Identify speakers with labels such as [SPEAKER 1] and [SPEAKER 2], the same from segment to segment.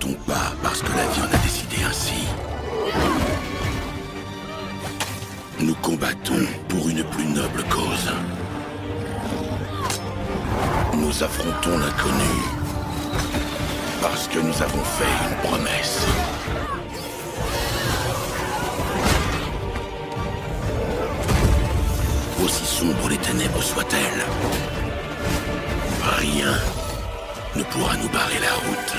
[SPEAKER 1] n'avançons pas parce que la vie en a décidé ainsi. Nous combattons pour une plus noble cause. Nous affrontons l'inconnu parce que nous avons fait une promesse. Aussi sombres les ténèbres soient-elles, rien ne pourra nous barrer la route.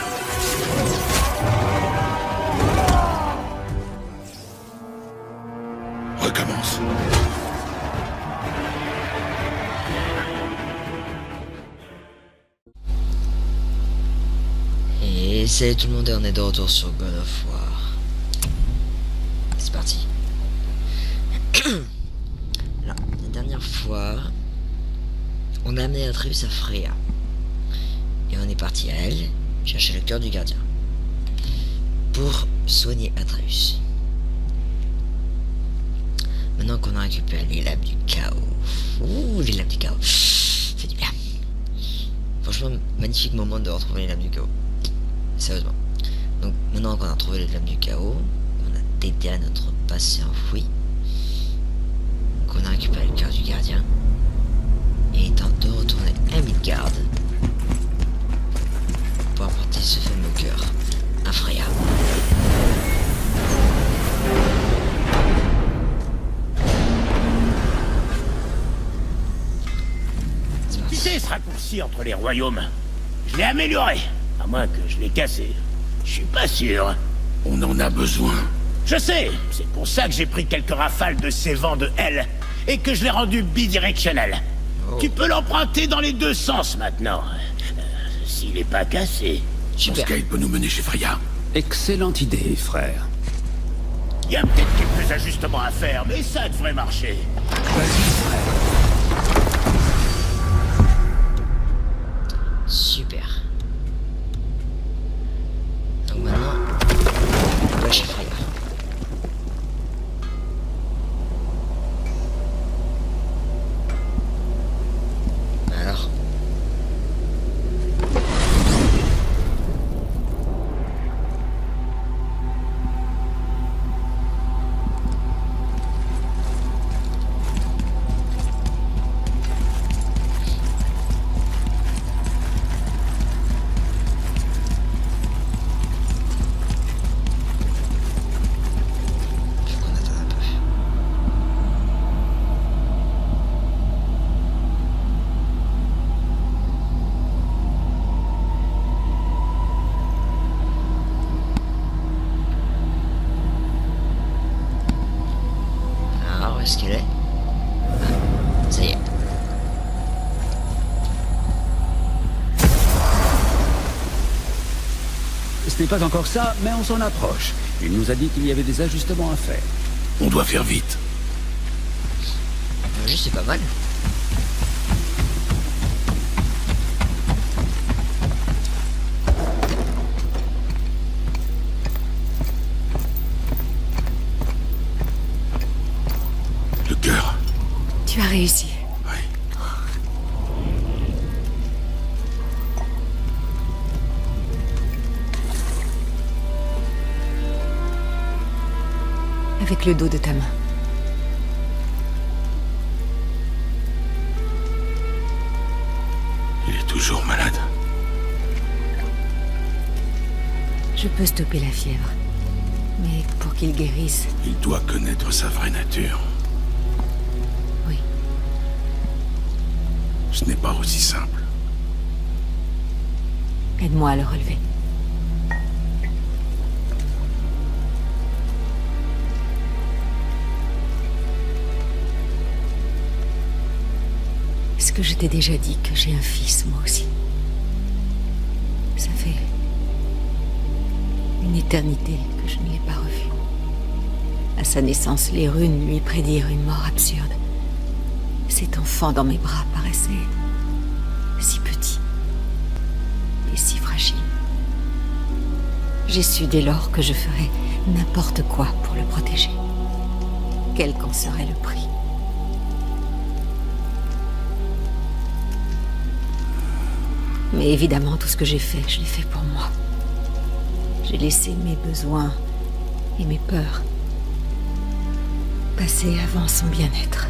[SPEAKER 1] Recommence.
[SPEAKER 2] Et salut tout le monde, et on est de retour sur God of War. C'est parti. Là, la dernière fois, on a amené Atreus à Freya. Et on est parti à elle, chercher le cœur du gardien. Pour soigner Atreus. Maintenant qu'on a récupéré les lames du chaos. Ouh, les lames du chaos. C'est du bien. Franchement, magnifique moment de retrouver les lames du chaos. Sérieusement. Donc maintenant qu'on a trouvé les lames du chaos, on a déterré notre passé enfoui, qu'on a récupéré le cœur du gardien, et il est temps de retourner à Midgard pour apporter ce fameux cœur à Freya.
[SPEAKER 3] Tu sais ce raccourci entre les royaumes? Je l'ai amélioré, à moins que je l'ai cassé. Je suis pas sûr.
[SPEAKER 1] On en a besoin.
[SPEAKER 3] Je sais, c'est pour ça que j'ai pris quelques rafales de ces vents de Hell, et que je l'ai rendu bidirectionnel.
[SPEAKER 2] Oh.
[SPEAKER 3] Tu peux l'emprunter dans les deux sens maintenant, s'il est pas cassé.
[SPEAKER 2] Super.
[SPEAKER 1] Skate peut nous mener chez Freya.
[SPEAKER 4] Excellente idée, frère.
[SPEAKER 3] Il y a peut-être quelques ajustements à faire, mais ça devrait marcher.
[SPEAKER 4] Vas-y, frère.
[SPEAKER 2] Super. Donc maintenant, on va chez Freya. Alors. On attend un peu. Alors, où est-ce qu'elle est? Ah, ça y est.
[SPEAKER 4] Ce n'est pas encore ça, mais on s'en approche. Il nous a dit qu'il y avait des ajustements à faire.
[SPEAKER 1] On doit faire vite.
[SPEAKER 2] Juste, c'est pas mal.
[SPEAKER 1] Le cœur.
[SPEAKER 5] Tu as réussi.
[SPEAKER 1] Oui.
[SPEAKER 5] Avec le dos de ta main.
[SPEAKER 1] Il est toujours malade.
[SPEAKER 5] Je peux stopper la fièvre. Mais pour qu'il guérisse,
[SPEAKER 1] Il doit connaître sa vraie nature.
[SPEAKER 5] oui.
[SPEAKER 1] Ce n'est pas aussi simple.
[SPEAKER 5] Aide-moi à le relever. Est-ce que je t'ai déjà dit que j'ai un fils, moi aussi? Ça fait une éternité que je ne l'ai pas revu. À sa naissance, les runes lui prédirent une mort absurde. Cet enfant dans mes bras paraissait si petit et si fragile. J'ai su dès lors que je ferais n'importe quoi pour le protéger, quel qu'en serait le prix. Mais évidemment, tout ce que j'ai fait, je l'ai fait pour moi. J'ai laissé mes besoins et mes peurs passer avant son bien-être.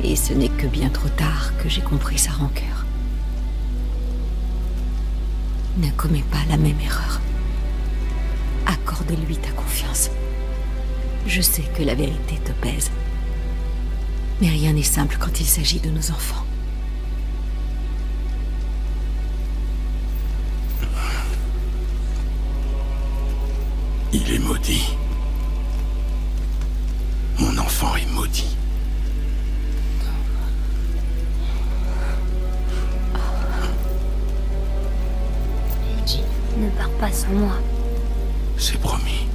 [SPEAKER 5] Et ce n'est que bien trop tard que j'ai compris sa rancœur. Ne commets pas la même erreur. Accorde-lui ta confiance. Je sais que la vérité te pèse. Mais rien n'est simple quand il s'agit de nos enfants.
[SPEAKER 1] Il est maudit. Mon enfant est maudit.
[SPEAKER 6] Ne pars pas sans moi.
[SPEAKER 1] C'est promis.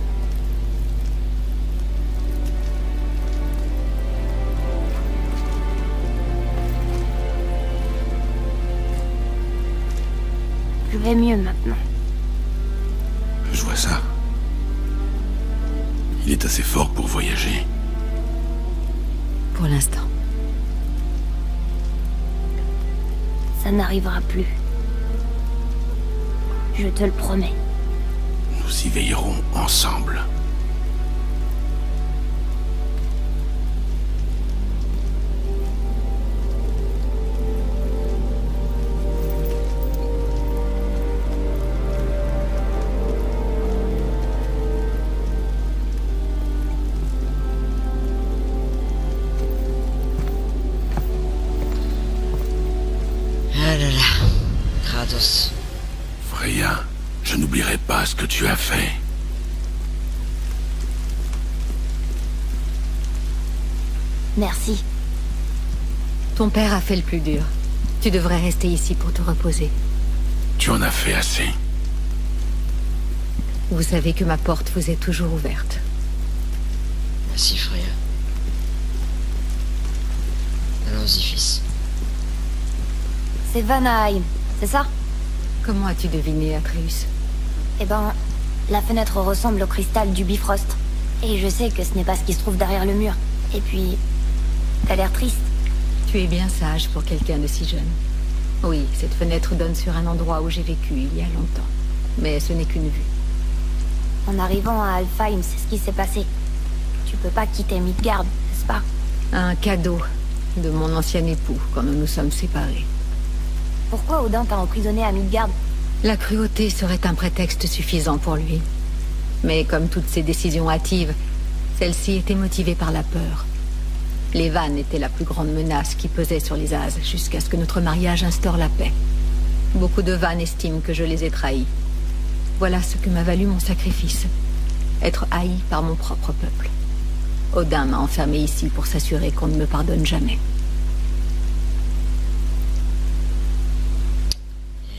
[SPEAKER 6] Je vais mieux maintenant.
[SPEAKER 1] Je vois ça. Il est assez fort pour voyager.
[SPEAKER 5] Pour l'instant.
[SPEAKER 6] Ça n'arrivera plus. Je te le promets.
[SPEAKER 1] Nous y veillerons ensemble.
[SPEAKER 2] Ah là là. Kratos.
[SPEAKER 1] Freya, je n'oublierai pas ce que tu as fait.
[SPEAKER 6] Merci.
[SPEAKER 5] Ton père a fait le plus dur. Tu devrais rester ici pour te reposer.
[SPEAKER 1] Tu en as fait assez.
[SPEAKER 5] Vous savez que ma porte vous est toujours ouverte.
[SPEAKER 2] Merci Freya. Allons-y fils.
[SPEAKER 6] C'est Vanaheim, c'est ça?
[SPEAKER 5] Comment as-tu deviné, Atreus?
[SPEAKER 6] Eh ben, la fenêtre ressemble au cristal du Bifrost. Et je sais que ce n'est pas ce qui se trouve derrière le mur. Et puis, t'as l'air triste.
[SPEAKER 5] Tu es bien sage pour quelqu'un de si jeune. Oui, cette fenêtre donne sur un endroit où j'ai vécu il y a longtemps. Mais ce n'est qu'une vue.
[SPEAKER 6] En arrivant à Alfheim, c'est ce qui s'est passé. Tu peux pas quitter Midgard, n'est-ce pas?
[SPEAKER 5] Un cadeau de mon ancien époux quand nous nous sommes séparés.
[SPEAKER 6] Pourquoi Odin t'a emprisonné à Midgard?
[SPEAKER 5] La cruauté serait un prétexte suffisant pour lui. Mais comme toutes ses décisions hâtives, celle-ci était motivée par la peur. Les Vannes étaient la plus grande menace qui pesait sur les As jusqu'à ce que notre mariage instaure la paix. Beaucoup de Vannes estiment que je les ai trahis. Voilà ce que m'a valu mon sacrifice. Être haï par mon propre peuple. Odin m'a enfermé ici pour s'assurer qu'on ne me pardonne jamais.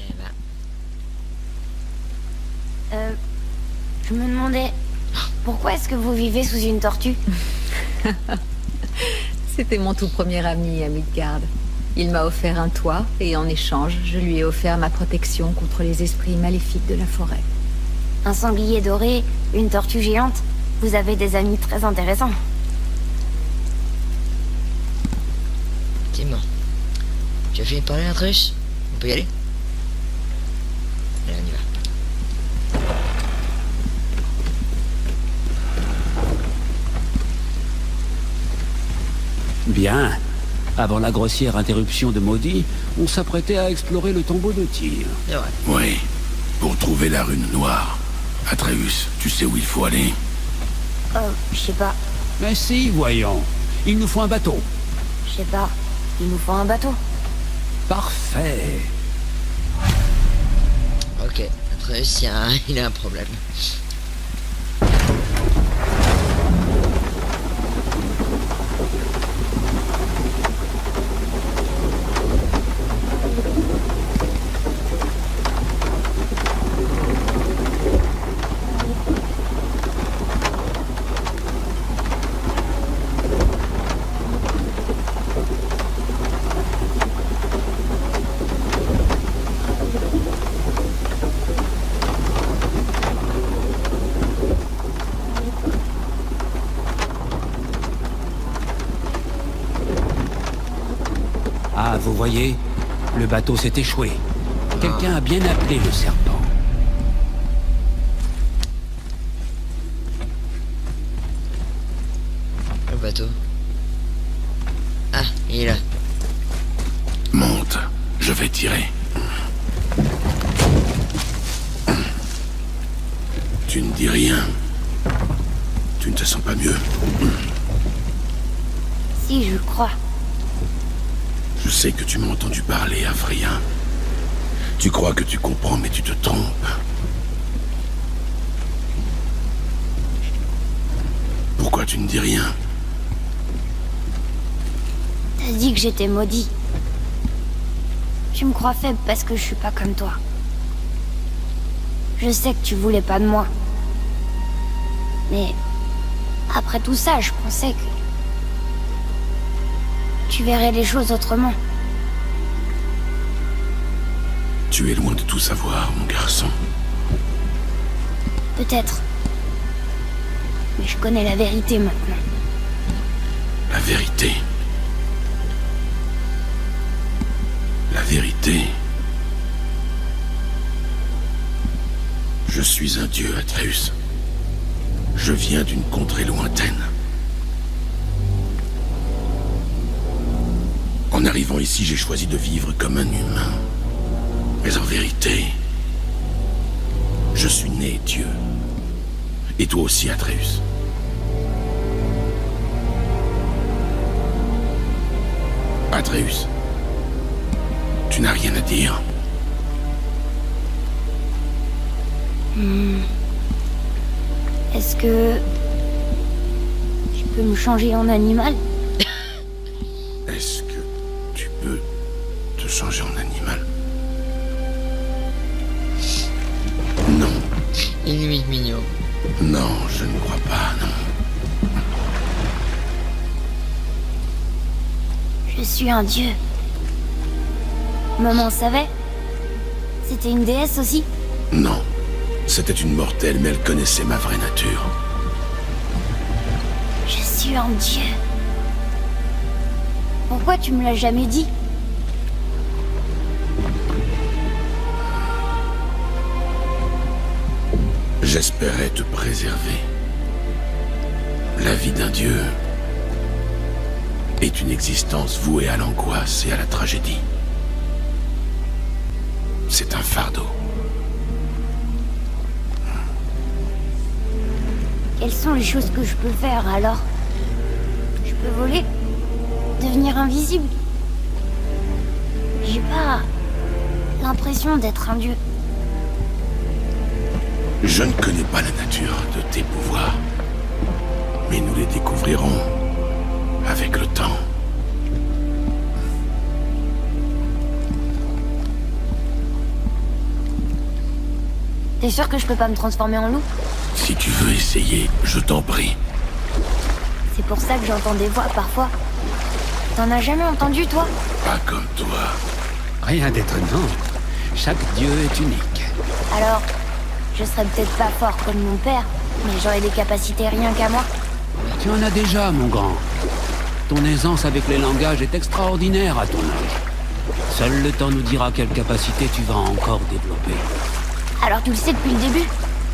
[SPEAKER 2] Eh ben,
[SPEAKER 6] Je me demandais... Pourquoi est-ce que vous vivez sous une tortue?
[SPEAKER 5] C'était mon tout premier ami à Midgard. Il m'a offert un toit et en échange, je lui ai offert ma protection contre les esprits maléfiques de la forêt.
[SPEAKER 6] Un sanglier doré, une tortue géante. Vous avez des amis très intéressants.
[SPEAKER 2] effectivement. Tu as fini de parler, Atreus? On peut y aller? Allez, on y va.
[SPEAKER 4] Bien. Avant la grossière interruption de Maudit, on s'apprêtait à explorer le tombeau de Tyr.
[SPEAKER 2] C'est vrai.
[SPEAKER 1] Oui, pour trouver la rune noire. Atreus, tu sais où il faut aller?
[SPEAKER 6] Je sais pas.
[SPEAKER 4] Mais si, voyons. Il nous faut un bateau.
[SPEAKER 6] Je sais pas. Il nous faut un bateau.
[SPEAKER 4] Parfait.
[SPEAKER 2] Ok, Atreus, il a un problème.
[SPEAKER 4] Ah, vous voyez, le bateau s'est échoué. Quelqu'un a bien appelé le serpent.
[SPEAKER 1] tu ne dis rien, tu ne te sens pas mieux.
[SPEAKER 6] Si, je crois.
[SPEAKER 1] Je sais que tu m'as entendu parler, Afrien. Tu crois que tu comprends, mais tu te trompes. Pourquoi tu ne dis rien?
[SPEAKER 6] T'as dit que j'étais maudit. Tu me crois faible parce que je suis pas comme toi. Je sais que tu voulais pas de moi. Mais après tout ça, je pensais que tu verrais les choses autrement.
[SPEAKER 1] Tu es loin de tout savoir, mon garçon.
[SPEAKER 6] Peut-être. Mais je connais la vérité maintenant.
[SPEAKER 1] La vérité. La vérité. Je suis un dieu, Atreus. Je viens d'une contrée lointaine. En arrivant ici, j'ai choisi de vivre comme un humain. Mais en vérité, je suis né Dieu. Et toi aussi, Atreus. Atreus, tu n'as rien à dire.
[SPEAKER 6] Est-ce que tu peux me changer en animal?
[SPEAKER 1] Est-ce que tu peux te changer en animal? Non.
[SPEAKER 2] Il est limite mignon.
[SPEAKER 1] Non, je ne crois pas, non.
[SPEAKER 6] Je suis un dieu. Maman savait? C'était une déesse aussi?
[SPEAKER 1] Non. C'était une mortelle, mais elle connaissait ma vraie nature.
[SPEAKER 6] Je suis un dieu. Pourquoi tu me l'as jamais dit?
[SPEAKER 1] J'espérais te préserver. La vie d'un dieu est une existence vouée à l'angoisse et à la tragédie. C'est un fardeau.
[SPEAKER 6] Quelles sont les choses que je peux faire alors? Je peux voler? Devenir invisible? J'ai pas l'impression d'être un dieu.
[SPEAKER 1] Je ne connais pas la nature de tes pouvoirs, mais nous les découvrirons avec le temps.
[SPEAKER 6] T'es sûr que je peux pas me transformer en loup?
[SPEAKER 1] Si tu veux essayer, je t'en prie.
[SPEAKER 6] C'est pour ça que j'entends des voix parfois. T'en as jamais entendu, toi?
[SPEAKER 1] Pas comme toi.
[SPEAKER 4] Rien d'étonnant. Chaque dieu est unique.
[SPEAKER 6] Alors, je serais peut-être pas fort comme mon père, mais j'aurais des capacités rien qu'à moi.
[SPEAKER 4] Tu en as déjà, mon grand. Ton aisance avec les langages est extraordinaire à ton âge. Seul le temps nous dira quelle capacité tu vas encore développer.
[SPEAKER 6] Alors tu le sais depuis le début?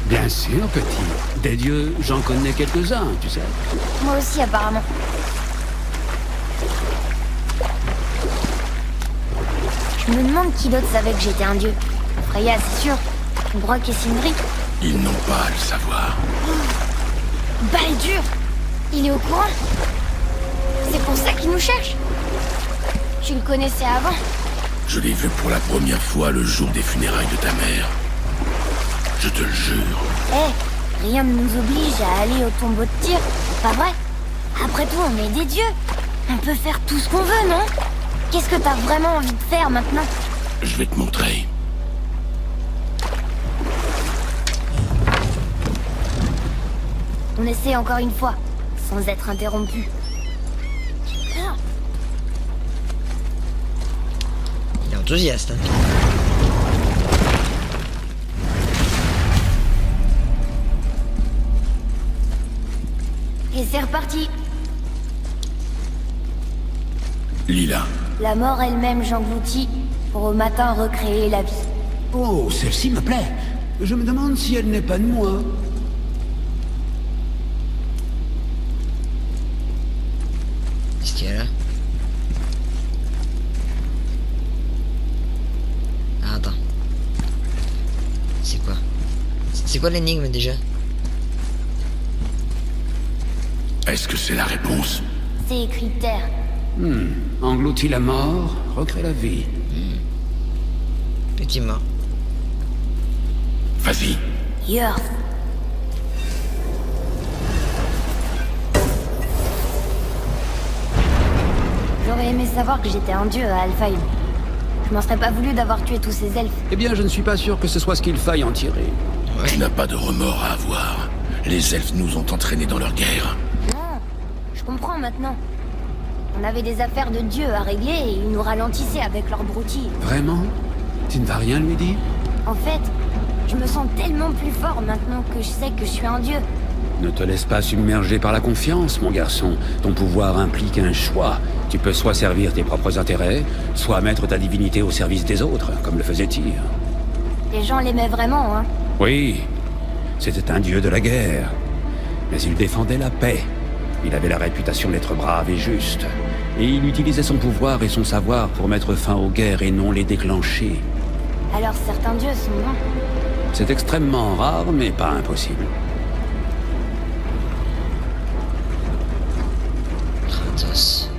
[SPEAKER 4] Bien sûr, petit. Des dieux, j'en connais quelques-uns, tu sais.
[SPEAKER 6] Moi aussi, apparemment. Je me demande qui d'autre savait que j'étais un dieu. Freya, c'est sûr. Brock et Sindri.
[SPEAKER 1] Ils n'ont pas à le savoir.
[SPEAKER 6] Baldur! Il est au courant? C'est pour ça qu'il nous cherche? Tu le connaissais avant?
[SPEAKER 1] Je l'ai vu pour la première fois le jour des funérailles de ta mère. Je te le jure.
[SPEAKER 6] Rien ne nous oblige à aller au tombeau de tir, pas vrai? Après tout, on est des dieux. On peut faire tout ce qu'on veut, non? Qu'est-ce que t'as vraiment envie de faire maintenant?
[SPEAKER 1] Je vais te montrer.
[SPEAKER 6] On essaie encore une fois, sans être interrompu.
[SPEAKER 2] Il est enthousiaste, hein.
[SPEAKER 6] Et c'est reparti.
[SPEAKER 1] Lila.
[SPEAKER 6] La mort elle-même j'engloutis pour au matin recréer la vie.
[SPEAKER 4] Oh, celle-ci me plaît. Je me demande si elle n'est pas de moi.
[SPEAKER 2] Qu'est-ce qu'il y a là? Ah, attends. C'est quoi? C'est quoi l'énigme déjà?
[SPEAKER 1] Est-ce que c'est la réponse?
[SPEAKER 6] C'est écrit terre.
[SPEAKER 4] Engloutis la mort, recrée la vie.
[SPEAKER 2] Effectivement.
[SPEAKER 1] Vas-y.
[SPEAKER 6] Earth. J'aurais aimé savoir que j'étais un dieu à Alfheim. Je m'en serais pas voulu d'avoir tué tous ces elfes.
[SPEAKER 4] Eh bien, je ne suis pas sûr que ce soit ce qu'il faille en tirer.
[SPEAKER 1] Tu n'as pas de remords à avoir. Les elfes nous ont entraînés dans leur guerre.
[SPEAKER 6] Non, je comprends maintenant. On avait des affaires de dieu à régler et ils nous ralentissaient avec leurs broutilles.
[SPEAKER 4] Vraiment? Tu ne vas rien lui dire?
[SPEAKER 6] En fait, je me sens tellement plus fort maintenant que je sais que je suis un dieu.
[SPEAKER 4] Ne te laisse pas submerger par la confiance, mon garçon. Ton pouvoir implique un choix. Tu peux soit servir tes propres intérêts, soit mettre ta divinité au service des autres, comme le faisait Tyr.
[SPEAKER 6] Les gens l'aimaient vraiment, hein.
[SPEAKER 4] Oui, c'était un dieu de la guerre. Mais il défendait la paix. Il avait la réputation d'être brave et juste. Et il utilisait son pouvoir et son savoir pour mettre fin aux guerres et non les déclencher.
[SPEAKER 6] Alors certains dieux sont bons.
[SPEAKER 4] C'est extrêmement rare, mais pas impossible.
[SPEAKER 2] Kratos.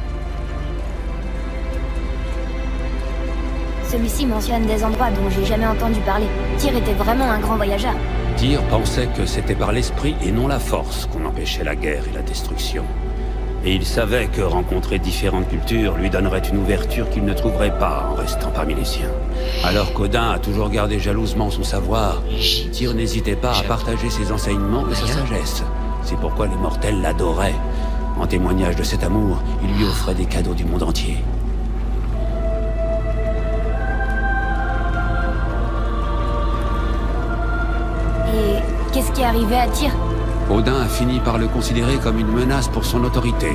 [SPEAKER 6] Celui-ci mentionne des endroits dont j'ai jamais entendu parler. Tyr était vraiment un grand voyageur.
[SPEAKER 4] Tyr pensait que c'était par l'esprit et non la force qu'on empêchait la guerre et la destruction. Et il savait que rencontrer différentes cultures lui donnerait une ouverture qu'il ne trouverait pas en restant parmi les siens. Alors qu'Odin a toujours gardé jalousement son savoir, Tyr n'hésitait pas à partager ses enseignements et sa sagesse. C'est pourquoi les mortels l'adoraient. En témoignage de cet amour, il lui offrait des cadeaux du monde entier.
[SPEAKER 6] Et qu'est-ce qui est arrivé à Tyr?
[SPEAKER 4] Odin a fini par le considérer comme une menace pour son autorité.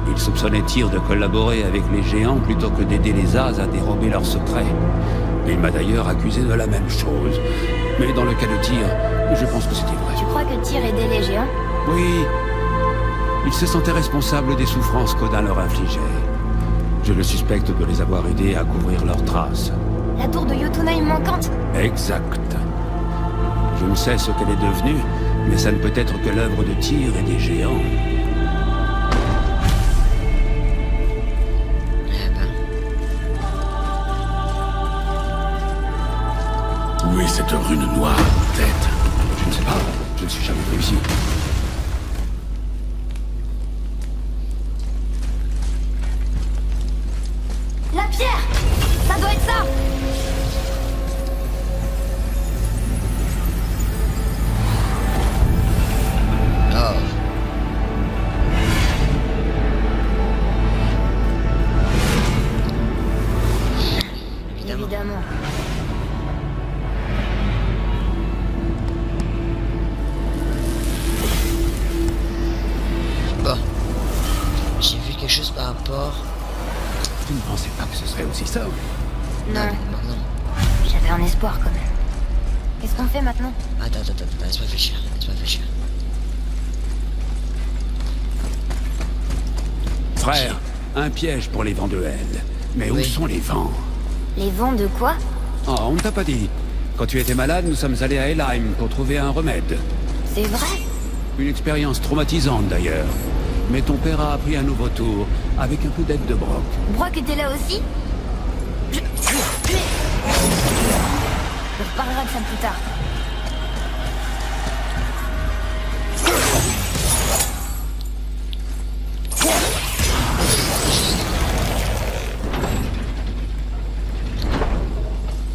[SPEAKER 4] Il soupçonnait Tyr de collaborer avec les géants plutôt que d'aider les As à dérober leurs secrets. Il m'a d'ailleurs accusé de la même chose. Mais dans le cas de Tyr, je pense que c'était vrai.
[SPEAKER 6] Tu crois que Tyr aidait les géants?
[SPEAKER 4] Oui. Il se sentait responsable des souffrances qu'Odin leur infligeait. Je le suspecte de les avoir aidés à couvrir leurs traces.
[SPEAKER 6] La tour de Jotunheim manquante?
[SPEAKER 4] Exact. Je ne sais ce qu'elle est devenue, mais ça ne peut être que l'œuvre de Tyr et des géants.
[SPEAKER 2] Eh ben.
[SPEAKER 1] Où est cette rune noire, peut-être?
[SPEAKER 4] Je ne sais pas. Je ne suis jamais venu ici.
[SPEAKER 6] La pierre! Ça doit être ça!
[SPEAKER 2] Oh.
[SPEAKER 6] Évidemment.
[SPEAKER 2] Bon. J'ai vu quelque chose par rapport...
[SPEAKER 4] Tu ne pensais pas que ce serait aussi simple?
[SPEAKER 6] Non,
[SPEAKER 2] Non.
[SPEAKER 6] j'avais un espoir quand même. Qu'est-ce qu'on fait maintenant?
[SPEAKER 2] Attends, laisse-moi réfléchir.
[SPEAKER 4] Frère, un piège pour les vents de Hel. Mais où
[SPEAKER 2] Oui.
[SPEAKER 4] sont les vents?
[SPEAKER 6] Les vents de quoi?
[SPEAKER 4] Oh, on ne t'a pas dit. Quand tu étais malade, nous sommes allés à Helheim pour trouver un remède.
[SPEAKER 6] C'est vrai?
[SPEAKER 4] Une expérience traumatisante d'ailleurs. Mais ton père a appris un nouveau tour, avec un peu d'aide de Brock.
[SPEAKER 6] Brock était là aussi? Je reparlerai de ça plus tard.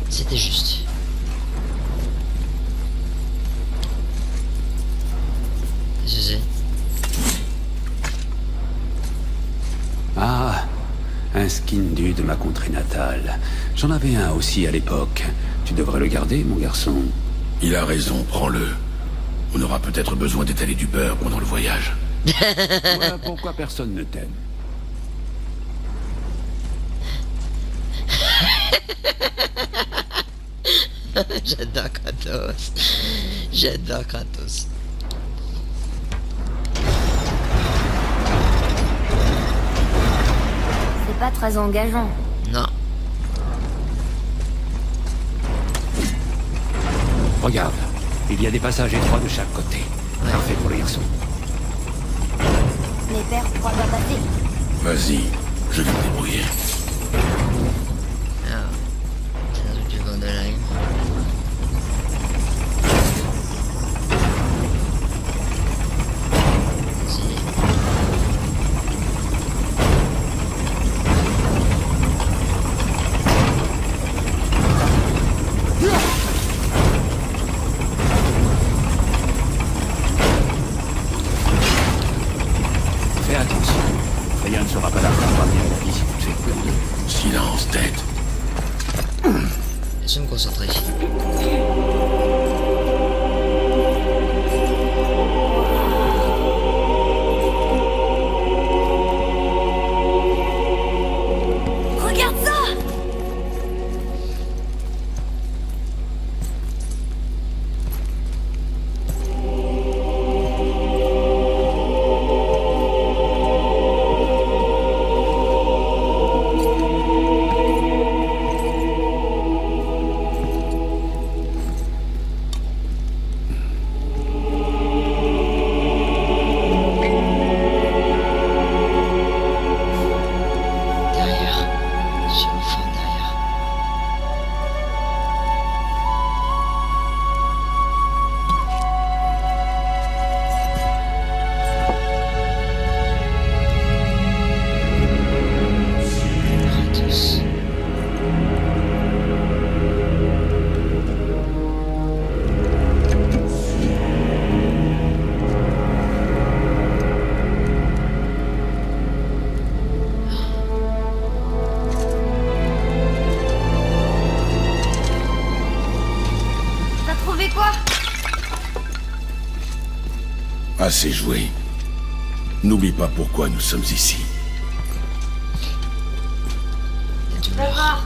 [SPEAKER 2] C'était juste. Je sais.
[SPEAKER 4] Ah, un skin-du de ma contrée natale. J'en avais un aussi à l'époque. Tu devrais le garder, mon garçon.
[SPEAKER 1] Il a raison, prends-le. On aura peut-être besoin d'étaler du beurre pendant le voyage.
[SPEAKER 4] Voilà pourquoi personne ne t'aime.
[SPEAKER 2] J'adore Kratos. J'adore Kratos.
[SPEAKER 6] C'est pas très engageant.
[SPEAKER 2] Non.
[SPEAKER 4] Regarde, il y a des passages étroits de chaque côté. Parfait pour les garçons.
[SPEAKER 6] Mes pères croient pas passer.
[SPEAKER 1] Vas-y, je vais me débrouiller.
[SPEAKER 2] Ah, c'est un truc du vent de live.
[SPEAKER 4] Fais attention. Rien ne sera pas là pour ramener la vie si tu te fais peur.
[SPEAKER 1] Silence, tête.
[SPEAKER 2] Je vais me concentrer.
[SPEAKER 6] Regarde ça!
[SPEAKER 2] Derrière. Sur le fond, derrière. Tous.
[SPEAKER 6] T'as trouvé quoi?
[SPEAKER 1] Assez joué. N'oublie pas pourquoi nous sommes ici.
[SPEAKER 2] La
[SPEAKER 6] Fais
[SPEAKER 2] douleur.
[SPEAKER 6] voir.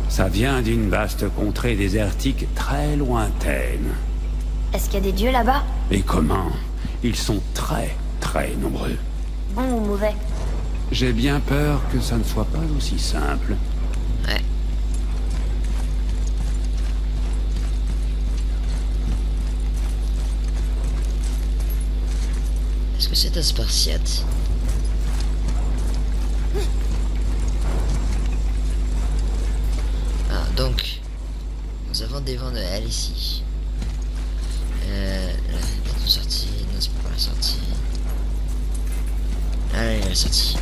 [SPEAKER 4] Ça vient d'une vaste contrée désertique très lointaine.
[SPEAKER 6] Est-ce qu'il y a des dieux là-bas?
[SPEAKER 4] Et comment? Ils sont très, très nombreux.
[SPEAKER 6] Bon ou mauvais?
[SPEAKER 4] J'ai bien peur que ça ne soit pas aussi simple.
[SPEAKER 2] Ouais. Est-ce que c'est un spartiate? Ah, donc, nous avons des vents de L ici. Là, il est sorti. Non, c'est pas la sortie. Ah, là, il est la sortie.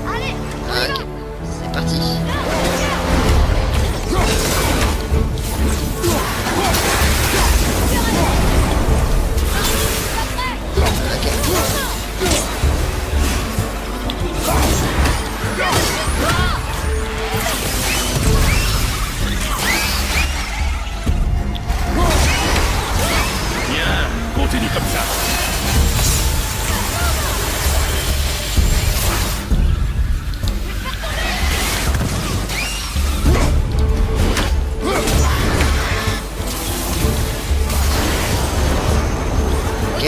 [SPEAKER 6] Allez!
[SPEAKER 2] Ah, ok. C'est parti.
[SPEAKER 1] Bien, continue comme ça.
[SPEAKER 2] Ok.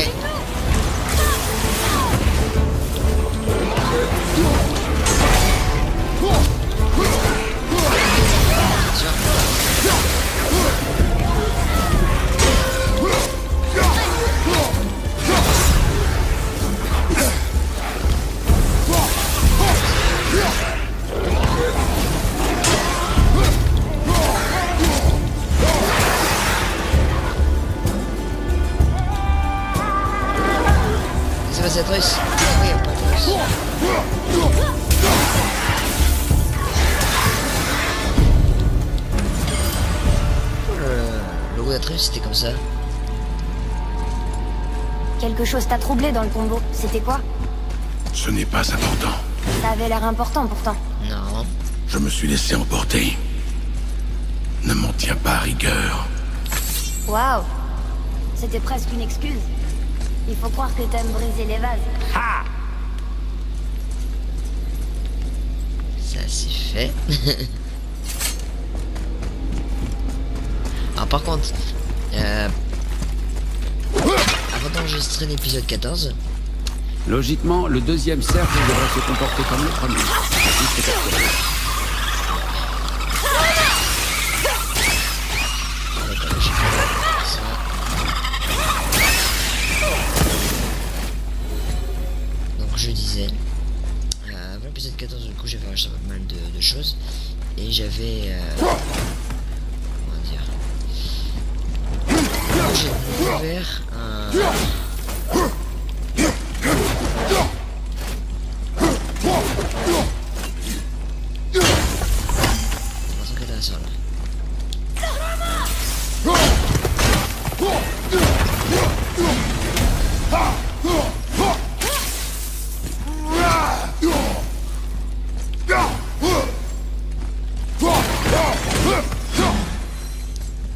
[SPEAKER 2] C'est pas cette russe. Oui, pas de russe. Le logo d'Atreus c'était comme ça.
[SPEAKER 6] Quelque chose t'a troublé dans le combo. C'était quoi?
[SPEAKER 1] Ce n'est pas important.
[SPEAKER 6] Ça avait l'air important pourtant.
[SPEAKER 2] Non.
[SPEAKER 1] Je me suis laissé emporter. Ne m'en tiens pas à rigueur.
[SPEAKER 6] Waouh! C'était presque une excuse. Il faut croire que t'aimes briser les vases.
[SPEAKER 3] Ha!
[SPEAKER 2] Ça c'est fait. Alors par contre, avant d'enregistrer l'épisode 14,
[SPEAKER 4] Logiquement, le deuxième cercle devrait se comporter comme le premier.
[SPEAKER 2] d'accord, j'ai fait ça. Donc je disais, avant l'épisode 14, du coup j'avais acheté pas mal de choses et j'avais j'ai découvert un... un truc intéressant là.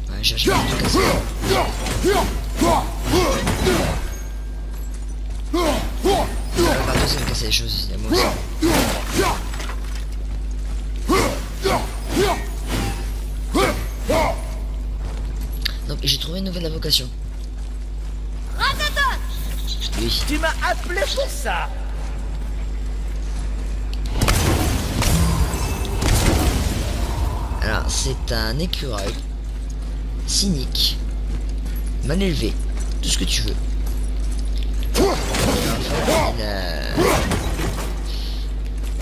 [SPEAKER 2] Ouais, cherche un truc cassé. Pardon, ça me cassait les choses, il y a moi aussi. Donc j'ai trouvé une nouvelle invocation. Oui.
[SPEAKER 3] Tu m'as appelé pour ça.
[SPEAKER 2] Alors c'est un écureuil cynique, mal élevé, tout ce que tu veux. Et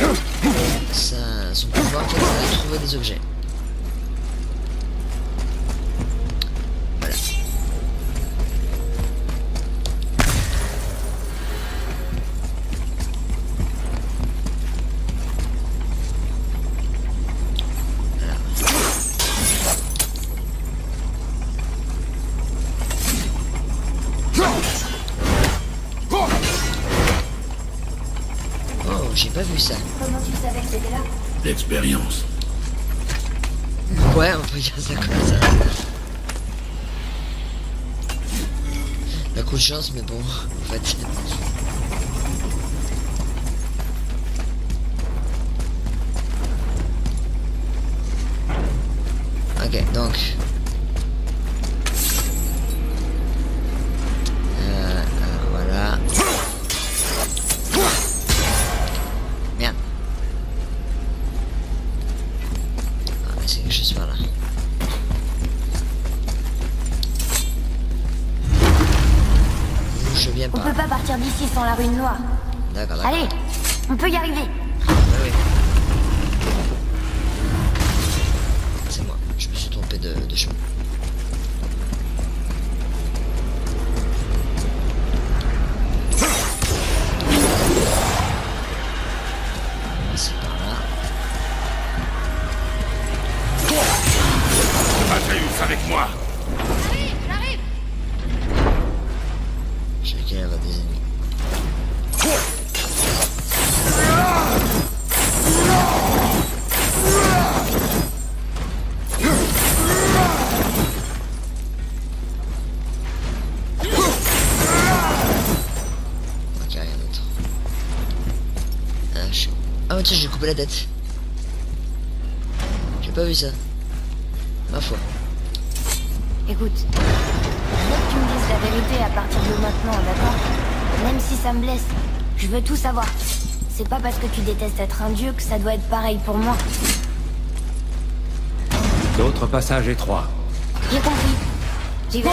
[SPEAKER 2] en fait, son pouvoir, en fait, c'est de trouver des objets. Voilà. Oh, j'ai pas vu ça.
[SPEAKER 6] Comment tu savais que c'était là?
[SPEAKER 1] L'expérience.
[SPEAKER 2] Ouais, on peut dire ça comme ça. Un coup de chance, mais bon, en fait. Ok, donc. Voilà. Merde. Ah, mais c'est quelque chose par là. Je viens
[SPEAKER 6] On
[SPEAKER 2] pas.
[SPEAKER 6] peut pas partir d'ici sans la rune noire.
[SPEAKER 2] D'accord, d'accord.
[SPEAKER 6] Allez, on peut y arriver.
[SPEAKER 2] Oui. C'est moi, je me suis trompé de chemin. C'est par là.
[SPEAKER 1] Atreus avec moi.
[SPEAKER 6] J'arrive.
[SPEAKER 2] Je vais qu'il y avoir des ennemis. Ok, rien d'autre. Ah tiens, j'ai coupé la tête. J'ai pas vu ça. Ma foi.
[SPEAKER 6] Écoute, je veux que tu me dises la vérité à partir de maintenant, d'accord? Même si ça me blesse, je veux tout savoir. C'est pas parce que tu détestes être un dieu que ça doit être pareil pour moi.
[SPEAKER 4] D'autres passages étroits.
[SPEAKER 6] J'ai compris. J'y vais.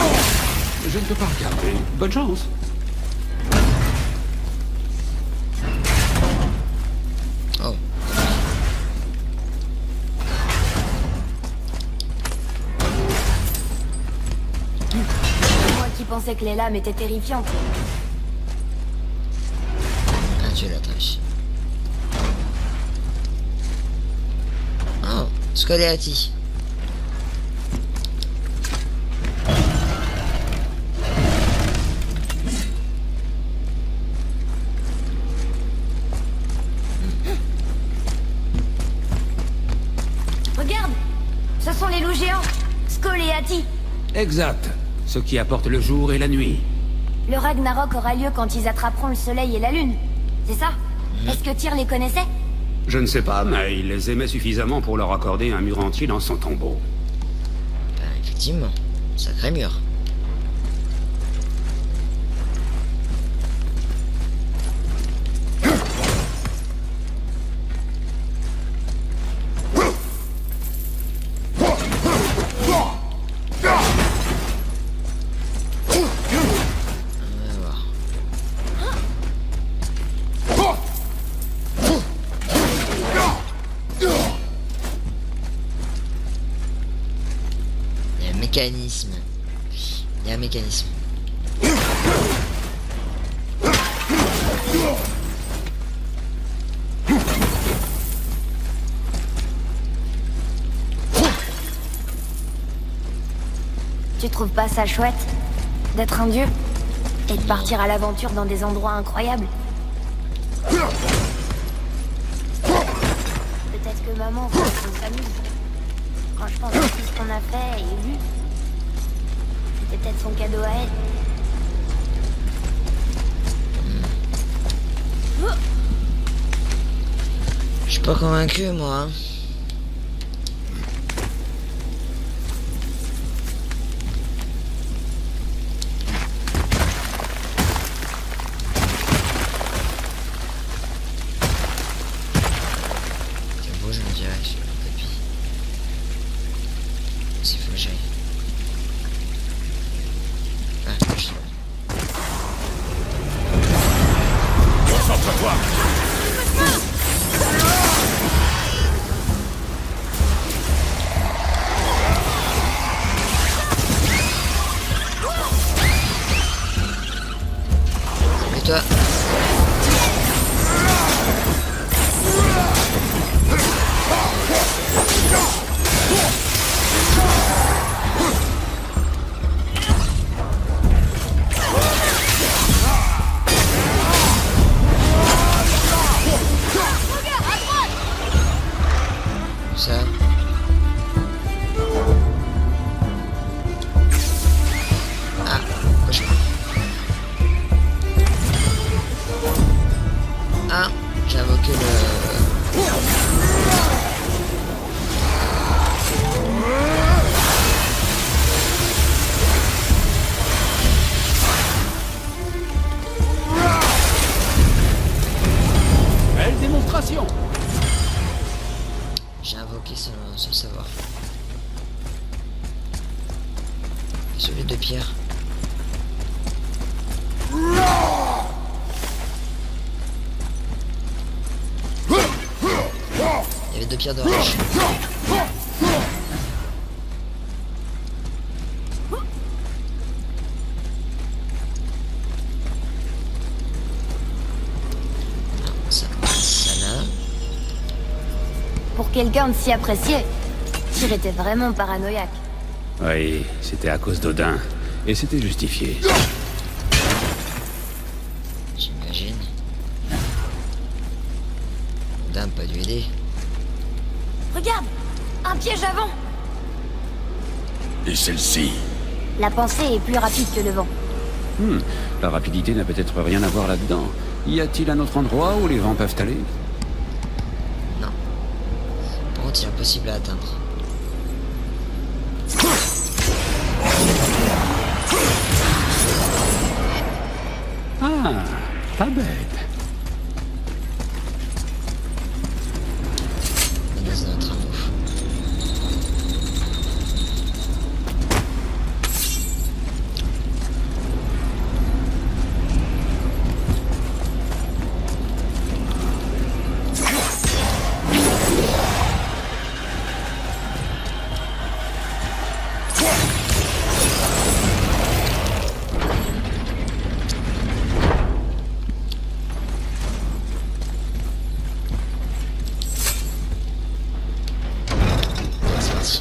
[SPEAKER 4] Je ne peux pas regarder. Bonne chance.
[SPEAKER 2] Oh.
[SPEAKER 6] Moi qui pensais que les lames étaient terrifiantes.
[SPEAKER 2] Ah, tu l'as triché. Oh, Scoleati.
[SPEAKER 6] Regarde, ce sont les loups géants. Scoleati.
[SPEAKER 4] Exact. Ce qui apporte le jour et la nuit.
[SPEAKER 6] Le Ragnarok aura lieu quand ils attraperont le soleil et la lune. C'est ça? Est-ce que Tyr les connaissait?
[SPEAKER 4] Je ne sais pas, mais il les aimait suffisamment pour leur accorder un mur entier dans son tombeau.
[SPEAKER 2] Ben, effectivement. Sacré mur. Mécanisme. Il y a un mécanisme.
[SPEAKER 6] Tu trouves pas ça chouette d'être un dieu et de partir à l'aventure dans des endroits incroyables? Peut-être que maman veut qu'on s'amuse. Quand je pense à tout ce qu'on a fait et vu, c'était peut-être son cadeau à elle.
[SPEAKER 2] Je suis pas convaincu, moi. Hein. C'est beau, je me dirais, sur le tapis. C'est faut que j'aille. Ah, je sais pas.
[SPEAKER 3] Concentre-toi!
[SPEAKER 2] Et toi? Ça. Ah, bouge pas. Ah, j'ai invoqué le...
[SPEAKER 4] Belle démonstration.
[SPEAKER 2] J'ai invoqué sans le savoir. Celui de pierre. Il y avait deux pierres de roche. Ça là.
[SPEAKER 6] Pour quelqu'un de si apprécié, Tyr était vraiment paranoïaque.
[SPEAKER 4] Oui, c'était à cause d'Odin. Et c'était justifié.
[SPEAKER 2] J'imagine. Dame pas dû aider.
[SPEAKER 6] Regarde, un piège avant.
[SPEAKER 1] Et celle-ci?
[SPEAKER 6] La pensée est plus rapide que le vent.
[SPEAKER 4] La rapidité n'a peut-être rien à voir là-dedans. Y a-t-il un autre endroit où les vents peuvent aller?
[SPEAKER 2] Non. Par contre, c'est impossible à atteindre.
[SPEAKER 4] Ah, pas bête.
[SPEAKER 2] Menace de notre amour.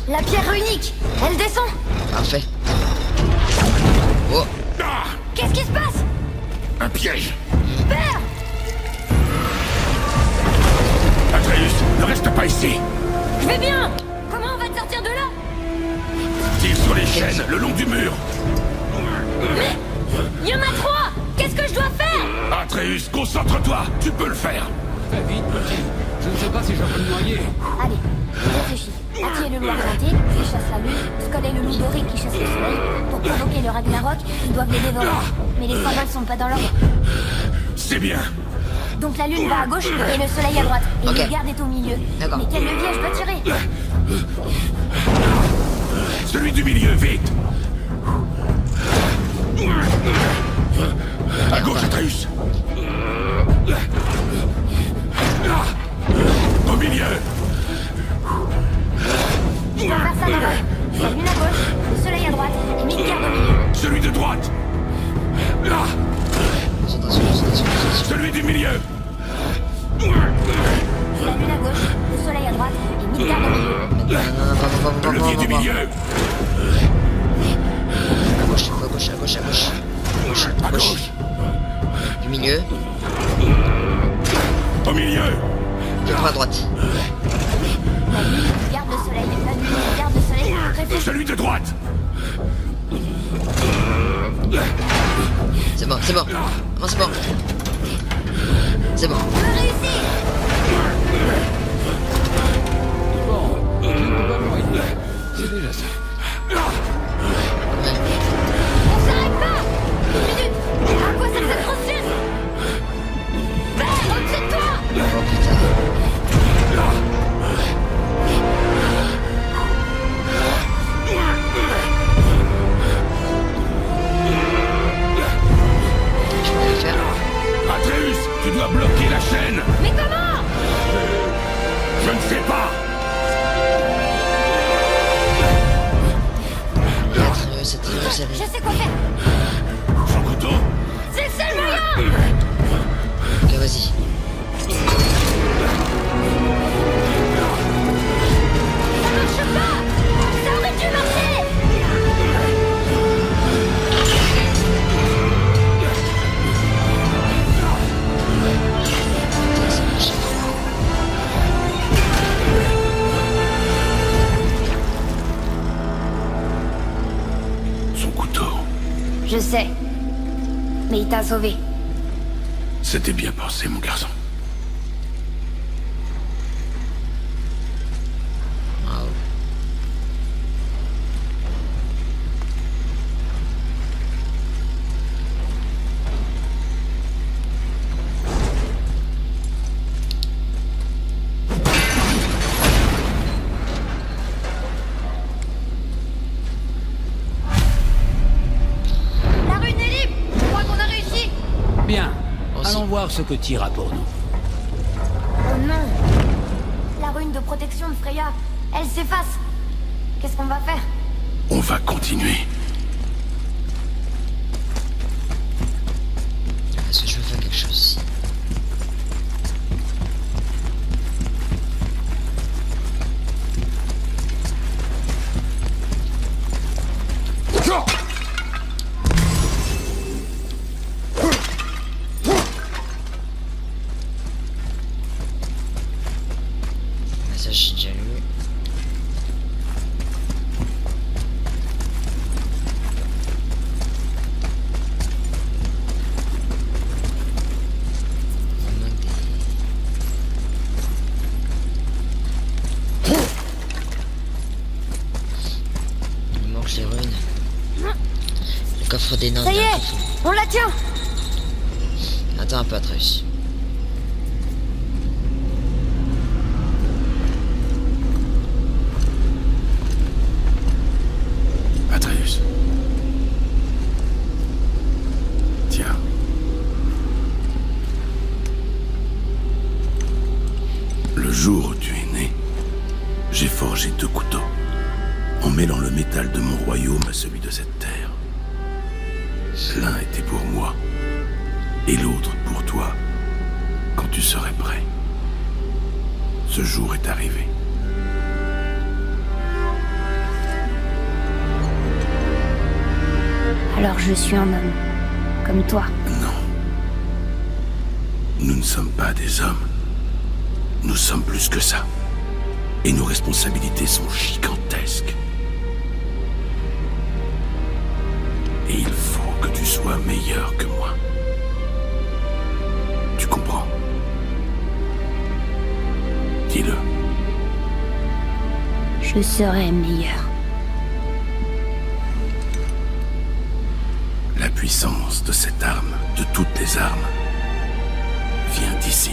[SPEAKER 6] La pierre unique, elle descend.
[SPEAKER 2] Parfait. Oh,
[SPEAKER 1] Ah!
[SPEAKER 6] Qu'est-ce qui se passe?
[SPEAKER 1] Un piège!
[SPEAKER 6] Père!
[SPEAKER 1] Atreus, ne reste pas ici!
[SPEAKER 6] Je vais bien. Comment on va te sortir de là?
[SPEAKER 1] Tire sur les chaînes, le long du mur!
[SPEAKER 6] Mais il y en a 3. Qu'est-ce que je dois faire?
[SPEAKER 1] Atreus, concentre-toi! Tu peux le faire!
[SPEAKER 4] Très vite, petit. Je ne sais pas si je peux me noyer.
[SPEAKER 6] Allez, réfléchis. Ati est le loup argenté qui chasse la lune, Skoll est le loup doré qui chasse le soleil. Pour provoquer le Ragnarok, ils doivent les dévorer. Mais les symboles sont pas dans l'ordre.
[SPEAKER 1] C'est bien.
[SPEAKER 6] Donc la lune va à gauche et le soleil à droite. Et
[SPEAKER 2] Ok.
[SPEAKER 6] le garde est au milieu.
[SPEAKER 2] D'accord.
[SPEAKER 6] Mais quel levier je dois tirer?
[SPEAKER 1] Celui du milieu, vite. À gauche, Atreus. Au milieu.
[SPEAKER 6] Je dois faire ça d'abord. La lune à gauche, le soleil à droite et Midgard au milieu.
[SPEAKER 1] Celui de droite.
[SPEAKER 2] Concentration.
[SPEAKER 1] Celui du milieu.
[SPEAKER 6] La lune à gauche, le soleil à droite et Midgard au milieu.
[SPEAKER 2] Non,
[SPEAKER 1] Le levier du milieu.
[SPEAKER 2] À gauche.
[SPEAKER 1] À gauche.
[SPEAKER 2] Du milieu.
[SPEAKER 1] Au milieu.
[SPEAKER 2] À droite.
[SPEAKER 6] La lune garde le soleil. La lune garde le soleil. Réfléchis.
[SPEAKER 1] Celui de droite.
[SPEAKER 2] C'est bon. Non, c'est bon. C'est bon.
[SPEAKER 4] Bon, je ne peux pas me noyer. C'est déjà ça.
[SPEAKER 2] Ouais.
[SPEAKER 6] On s'arrête pas! Une minute! À quoi sert cette grosse chaise? Vert, au-dessus de toi!
[SPEAKER 2] Oh putain. Je peux le faire.
[SPEAKER 1] Atreus, tu dois bloquer la chaîne.
[SPEAKER 6] Mais comment?
[SPEAKER 1] Je ne sais pas.
[SPEAKER 2] Atreus.
[SPEAKER 6] Je sais quoi faire!
[SPEAKER 1] Son couteau.
[SPEAKER 6] C'est le seul moyen!
[SPEAKER 2] Ok, vas-y.
[SPEAKER 6] Ça marche pas! Ça aurait dû marcher!
[SPEAKER 2] Ça marche.
[SPEAKER 1] Son couteau.
[SPEAKER 6] Je sais. Mais il t'a sauvé.
[SPEAKER 1] C'était bien pensé, mon garçon.
[SPEAKER 2] Waouh.
[SPEAKER 6] La rune est libre! Je crois qu'on a réussi!
[SPEAKER 4] Bien.
[SPEAKER 2] Aussi.
[SPEAKER 4] Allons voir ce que Tyr a pour nous.
[SPEAKER 6] Oh non! La rune de protection de Freya, elle s'efface! Qu'est-ce qu'on va faire?
[SPEAKER 1] On va continuer.
[SPEAKER 2] Est-ce que je peux faire quelque chose ici? Ça, j'ai déjà lu. On manque Il manque les runes. Le coffre des nains.
[SPEAKER 6] Ça y est! On la tient!
[SPEAKER 2] Attends un peu, Atreus.
[SPEAKER 1] Atreus. Tiens. Le jour où tu es né, j'ai forgé 2 couteaux, en mêlant le métal de mon royaume à celui de cette terre. L'un était pour moi, et l'autre pour toi, quand tu serais prêt. Ce jour est arrivé.
[SPEAKER 6] Alors je suis un homme. Comme toi.
[SPEAKER 1] Non. Nous ne sommes pas des hommes. Nous sommes plus que ça. Et nos responsabilités sont gigantesques. Et il faut que tu sois meilleur que moi. Tu comprends?
[SPEAKER 6] je serai meilleur.
[SPEAKER 1] La puissance de cette arme, de toutes les armes, vient d'ici.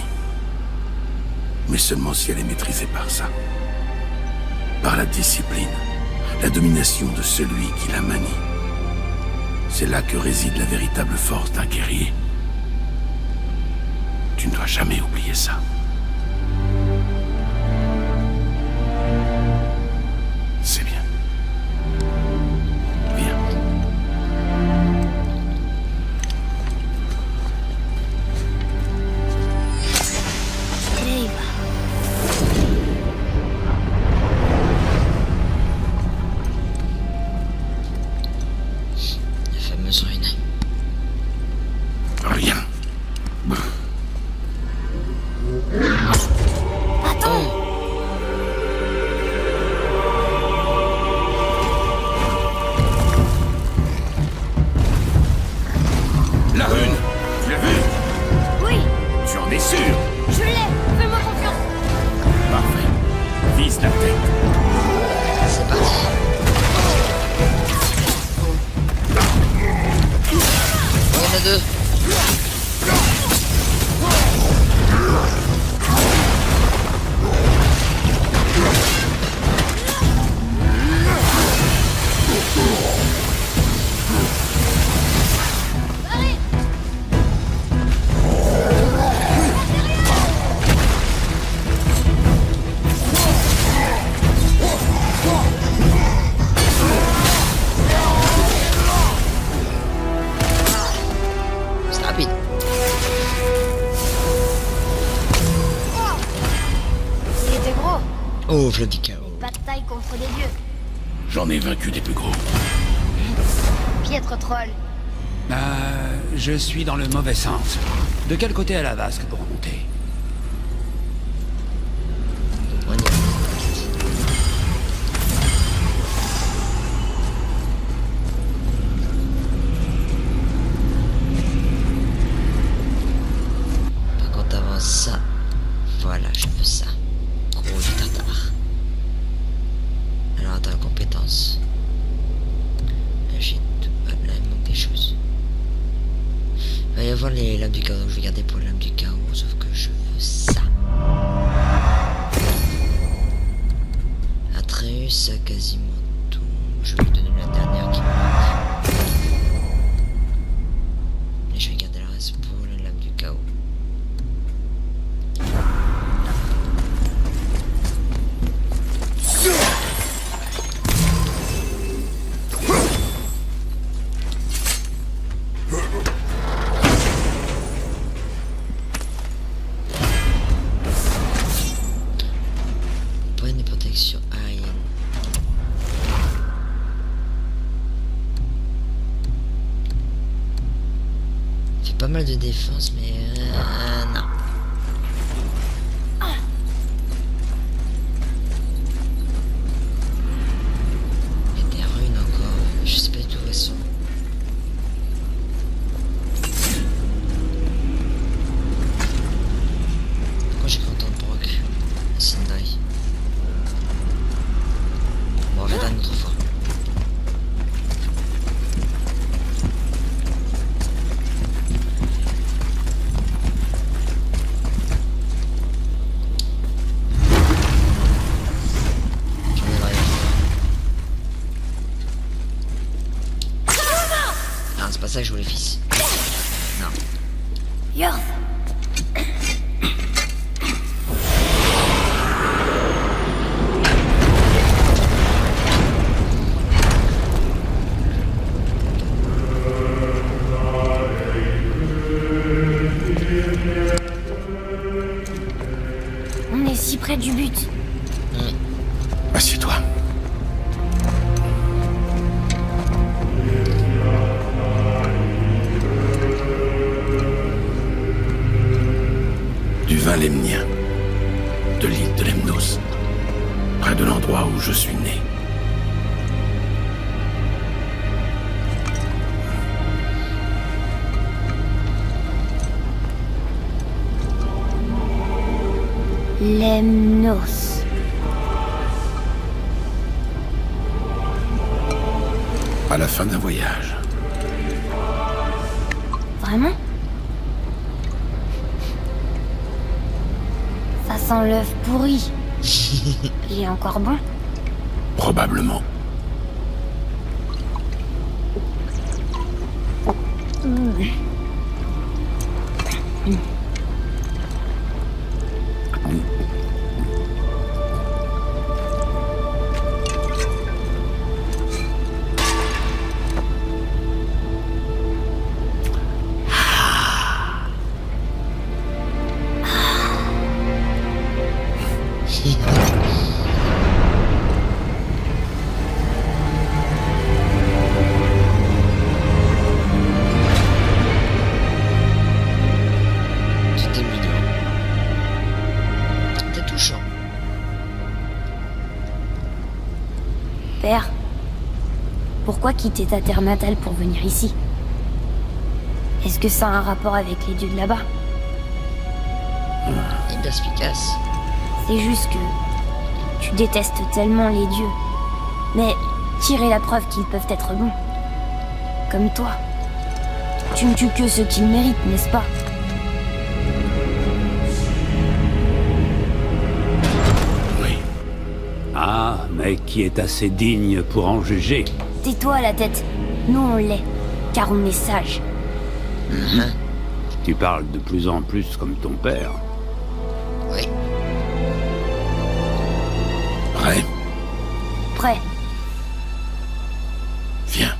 [SPEAKER 1] Mais seulement si elle est maîtrisée par ça. Par la discipline, la domination de celui qui la manie. C'est là que réside la véritable force d'un guerrier. Tu ne dois jamais oublier ça. C'est bien. Viens.
[SPEAKER 6] Dave.
[SPEAKER 2] La fameuse ruine.
[SPEAKER 1] Rien. La rune! Tu l'as vue?
[SPEAKER 6] Oui,
[SPEAKER 1] Tu en es sûr?
[SPEAKER 6] je l'ai. Fais-moi confiance.
[SPEAKER 1] Parfait. Vise la tête.
[SPEAKER 2] C'est parti. Il y en a deux. C'est rapide.
[SPEAKER 6] C'était gros.
[SPEAKER 2] Oh, flot du chaos.
[SPEAKER 6] Pas de taille contre des dieux.
[SPEAKER 1] J'en ai vaincu des plus gros.
[SPEAKER 6] Piètre troll.
[SPEAKER 4] Je suis dans le mauvais sens. De quel côté est la vasque pour remonter?
[SPEAKER 2] On y est. Par contre, avant ça, voilà, je veux ça. Gros du tartare. Alors, attends, compétence. Là, j'ai tout. Là, il manque des choses. Il va y avoir les lames du chaos, donc je vais garder pour les lames du chaos, sauf que je veux ça. Atreus a quasiment tout. Je vais lui donner la dernière qui me manque. Et je vais garder le reste pour les lames du chaos. Point de protection aérienne. Fait pas mal de défense, mais non. Il y a des runes encore. Je sais pas du tout où elles sont. Pourquoi j'ai content de Brock? Sindai. Bon, on verra une autre fois. Je reviendrai. Ah, c'est pas ça que je voulais, fils. Non.
[SPEAKER 6] Yorth. On est si près du but.
[SPEAKER 1] Assieds-toi. Du vin lemnien, de l'île de Lemnos, près de l'endroit où je suis né.
[SPEAKER 6] Lemnos.
[SPEAKER 1] À la fin d'un voyage.
[SPEAKER 6] Vraiment? Ça sent l'œuf pourri. Il est encore bon?
[SPEAKER 1] Probablement.
[SPEAKER 2] C'était mignon. C'était touchant.
[SPEAKER 6] Père, pourquoi quitter ta terre natale pour venir ici? Est-ce que ça a un rapport avec les dieux de là-bas?
[SPEAKER 2] Il est perspicace.
[SPEAKER 6] C'est juste que tu détestes tellement les dieux. Mais tirer la preuve qu'ils peuvent être bons. Comme toi. Tu ne tues que ceux qu'ils méritent, n'est-ce pas?
[SPEAKER 1] Oui.
[SPEAKER 4] Ah, mais qui est assez digne pour en juger?
[SPEAKER 6] Tais-toi la tête. Nous on l'est. Car on est sages.
[SPEAKER 4] Tu parles de plus en plus comme ton père.
[SPEAKER 2] Oui.
[SPEAKER 1] Prêt?
[SPEAKER 6] Prêt.
[SPEAKER 1] Viens.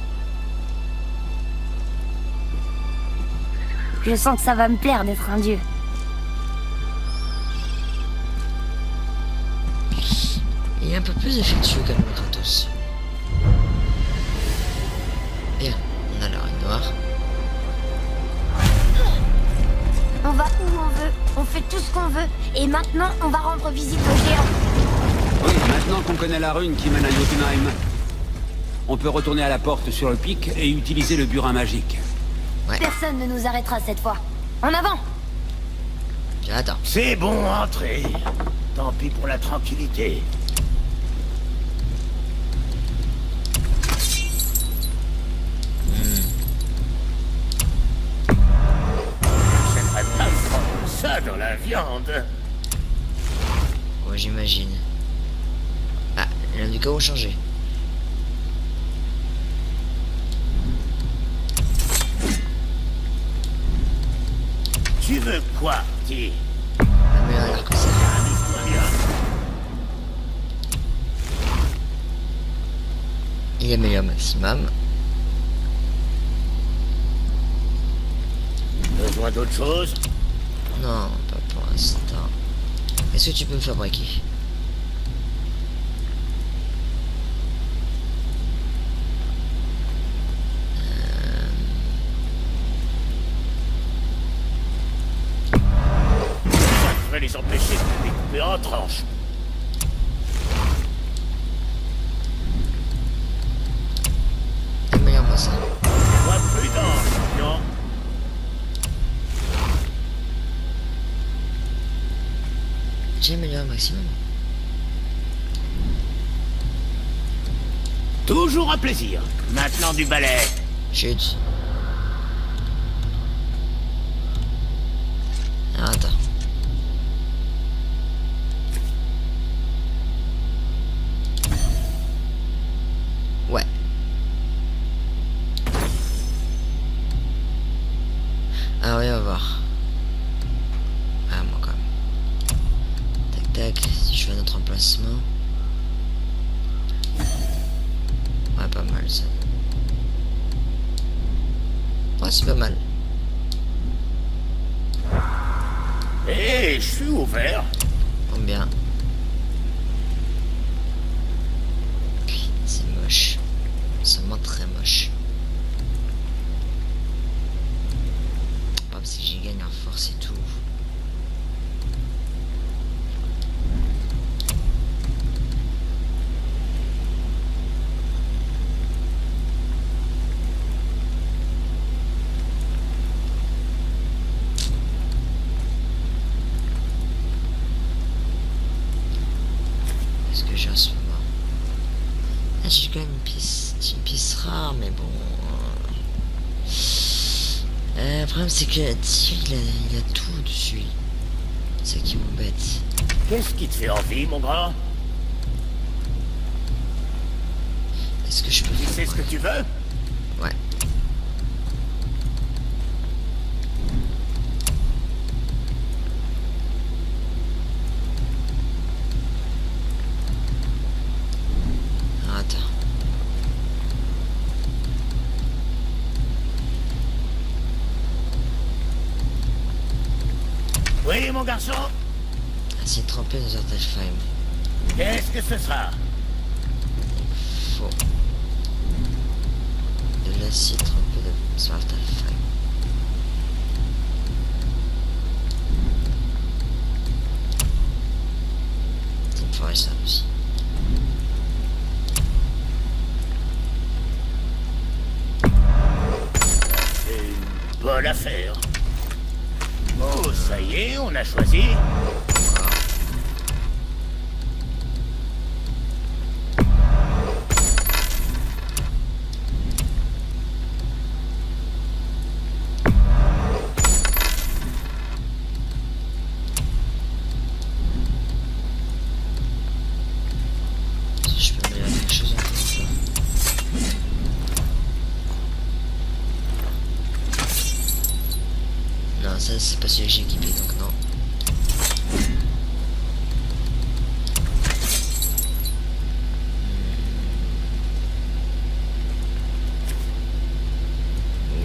[SPEAKER 6] Je sens que ça va me plaire d'être un dieu.
[SPEAKER 2] Il est un peu plus affectueux quand même, Kratos. Bien, on a la reine noire.
[SPEAKER 6] On va où on veut, on fait tout ce qu'on veut, et maintenant on va rendre visite aux géants.
[SPEAKER 4] Oui, maintenant qu'on connaît la rune qui mène à Jotunheim, on peut retourner à la porte sur le pic et utiliser le burin magique.
[SPEAKER 2] Ouais.
[SPEAKER 6] Personne ne nous arrêtera cette fois. En avant!
[SPEAKER 2] J'attends.
[SPEAKER 3] C'est bon, entrez. Tant pis pour la tranquillité. J'aimerais pas prendre ça dans la viande.
[SPEAKER 2] Ouais, j'imagine. Ah, les lames du chaos ont changé.
[SPEAKER 3] Tu veux quoi, petit?
[SPEAKER 2] Ah, mais alors que ça.
[SPEAKER 3] Amuse-toi bien.
[SPEAKER 2] Il améliore maximum.
[SPEAKER 3] Besoin d'autre chose?
[SPEAKER 2] Non, pas pour l'instant. Est-ce que tu peux me fabriquer?
[SPEAKER 3] Ça devrait les empêcher de te découper en tranches.
[SPEAKER 2] Améliore-moi ça.
[SPEAKER 3] Sois prudent, champion.
[SPEAKER 2] J'améliore maximum.
[SPEAKER 3] Toujours un plaisir. Maintenant du balai.
[SPEAKER 2] Chut. Ah, attends. Ouais. Ah oui, on va voir. Ah, moi quand même. Tac tac, si je fais un autre emplacement. Ouais, pas mal ça. Ouais, c'est pas mal.
[SPEAKER 3] Hé, je suis ouvert.
[SPEAKER 2] Combien? C'est moche. C'est vraiment très moche. Pas parce que j'y gagne en force et tout. Qu'est-ce que j'ai en ce moment? Ah, j'ai quand même une pièce C'est une pièce rare, mais bon... le problème, c'est que le tir, il a tout dessus. C'est ça qui m'embête.
[SPEAKER 3] Qu'est-ce qui te fait envie, mon grand?
[SPEAKER 2] Est-ce que je peux
[SPEAKER 3] Tu
[SPEAKER 2] faire...
[SPEAKER 3] sais ce que tu veux?
[SPEAKER 2] Ouais. Ah, attends.
[SPEAKER 3] Oui, mon garçon?
[SPEAKER 2] Ainsi trempé dans un flame.
[SPEAKER 3] Qu'est-ce que ce sera?
[SPEAKER 2] Faut de l'acide trempé sur un flame. Ça me ferait ça aussi.
[SPEAKER 3] C'est une bonne affaire. Oh, ça y est, on a choisi.
[SPEAKER 2] Je peux améliorer quelque chose encore ou pas? Non, ça c'est pas celui que j'ai équipé, donc non.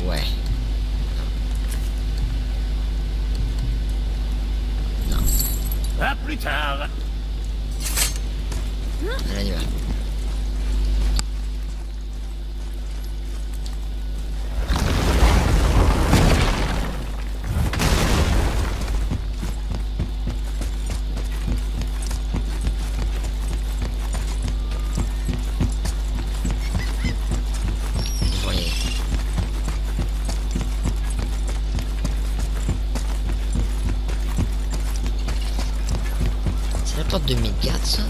[SPEAKER 2] Ouais. Non.
[SPEAKER 3] À plus tard.
[SPEAKER 2] Allez, on y va. Vous voyez. C'est la porte de Midgard, ça?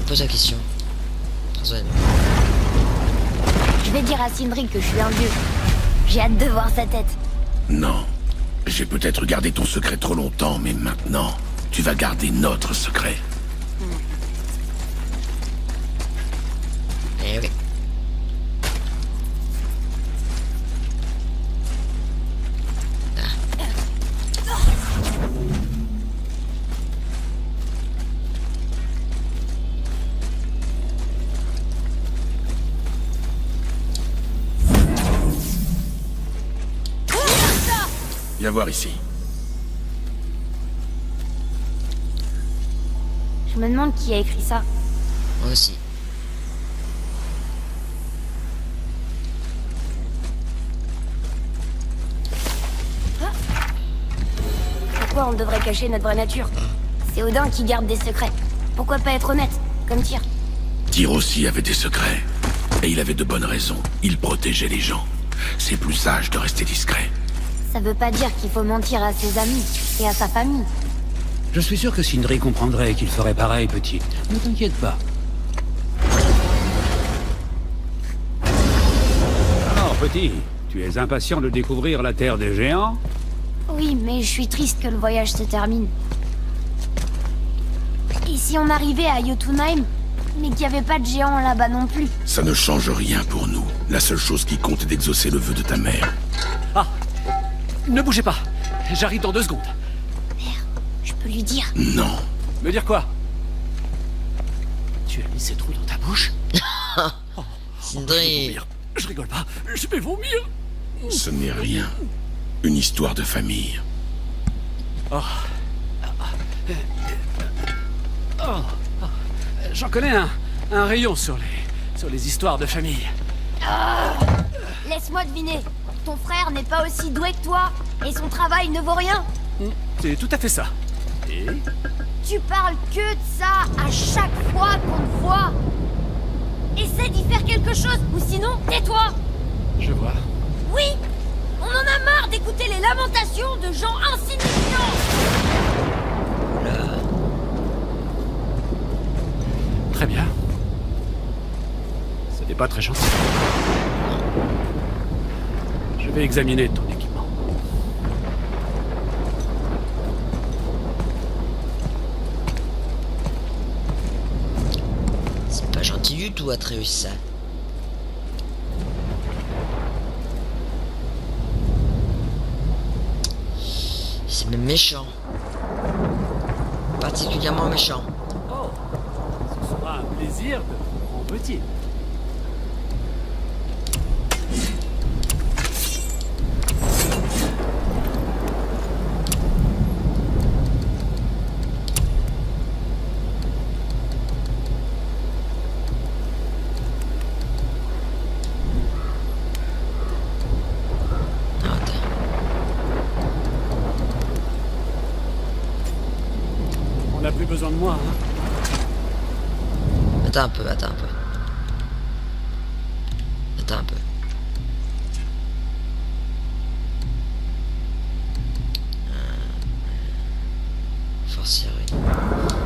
[SPEAKER 2] Pose la question.
[SPEAKER 6] Je vais dire à Sindri que je suis un dieu. J'ai hâte de voir sa tête.
[SPEAKER 1] Non. J'ai peut-être gardé ton secret trop longtemps, mais maintenant, tu vas garder notre secret.
[SPEAKER 2] Eh oui.
[SPEAKER 1] Viens voir ici.
[SPEAKER 6] Je me demande qui a écrit ça.
[SPEAKER 2] Moi aussi.
[SPEAKER 6] Pourquoi on devrait cacher notre vraie nature? C'est Odin qui garde des secrets. Pourquoi pas être honnête, comme Tyr?
[SPEAKER 1] Tyr aussi avait des secrets. Et il avait de bonnes raisons. Il protégeait les gens. C'est plus sage de rester discret.
[SPEAKER 6] Ça veut pas dire qu'il faut mentir à ses amis et à sa famille.
[SPEAKER 4] Je suis sûr que Sindri comprendrait qu'il ferait pareil, petite. Ne t'inquiète pas. Alors, petit, tu es impatient de découvrir la Terre des Géants?
[SPEAKER 6] Oui, mais je suis triste que le voyage se termine. Et si on arrivait à Jotunheim, mais qu'il n'y avait pas de géants là-bas non plus?
[SPEAKER 1] Ça ne change rien pour nous. La seule chose qui compte est d'exaucer le vœu de ta mère.
[SPEAKER 7] Ah! Ne bougez pas. J'arrive dans 2 secondes.
[SPEAKER 6] Je peux lui dire.
[SPEAKER 1] Non.
[SPEAKER 7] Me dire quoi? Tu as mis ces trous dans ta bouche?
[SPEAKER 2] Sindri.
[SPEAKER 7] Je rigole pas. Je vais vomir.
[SPEAKER 1] Ce n'est rien. Une histoire de famille.
[SPEAKER 7] Oh. J'en connais un rayon sur les histoires de famille.
[SPEAKER 6] Laisse-moi deviner. Ton frère n'est pas aussi doué que toi, et son travail ne vaut rien?
[SPEAKER 7] C'est tout à fait ça. Et
[SPEAKER 6] Tu parles que de ça à chaque fois qu'on te voit. Essaie d'y faire quelque chose, ou sinon, tais-toi.
[SPEAKER 7] je vois.
[SPEAKER 6] Oui, on en a marre d'écouter les lamentations de gens insignifiants.
[SPEAKER 7] Très bien. Ce n'est pas très gentil. Je vais examiner ton équipement.
[SPEAKER 2] C'est pas gentil du tout, Atreus, ça. C'est même méchant. Particulièrement méchant.
[SPEAKER 7] Oh, ce sera un plaisir de vous rendre utile. On n'a plus besoin de moi, hein.
[SPEAKER 2] Attends un peu, attends un peu. Attends un peu. Force Irune.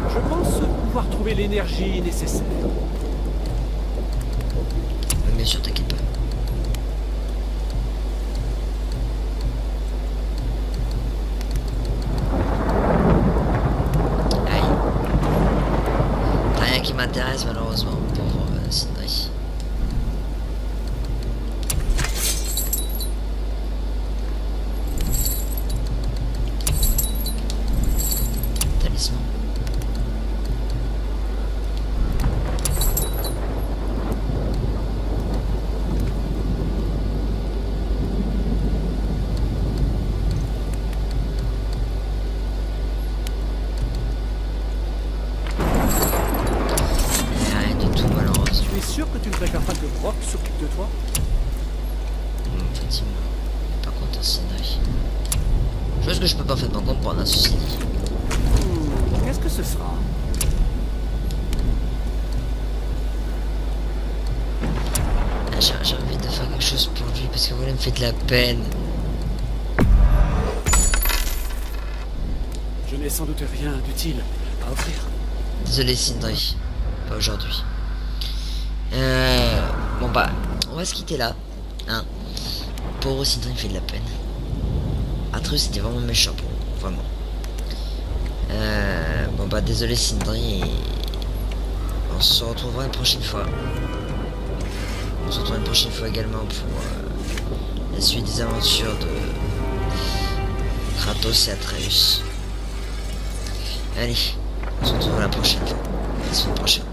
[SPEAKER 7] Je pense pouvoir trouver l'énergie nécessaire.
[SPEAKER 2] Mais bien sûr, t'inquiète pas. Qui m'intéresse malheureusement pour Sindri. Talisman.
[SPEAKER 7] Sûr que tu ne préfères pas que Brock s'occupe de toi?
[SPEAKER 2] Effectivement. Par contre, Sindri. Chose que je peux parfaitement comprendre à ceci dit.
[SPEAKER 7] Qu'est-ce que ce sera?
[SPEAKER 2] Ah, j'ai envie de faire quelque chose pour lui parce que voilà, il me fait de la peine.
[SPEAKER 7] Je n'ai sans doute rien d'utile à offrir.
[SPEAKER 2] Désolé, Sindri. Pas aujourd'hui. Bon bah, on va se quitter là, hein. Pauvre Sindri me fait de la peine. Atreus c'était vraiment méchant pour vous, vraiment. Bon bah désolé Sindri, et on se retrouvera une prochaine fois. On se retrouvera une prochaine fois également pour la suite des aventures de Kratos et Atreus. Allez, on se retrouve la prochaine fois, la semaine prochaine.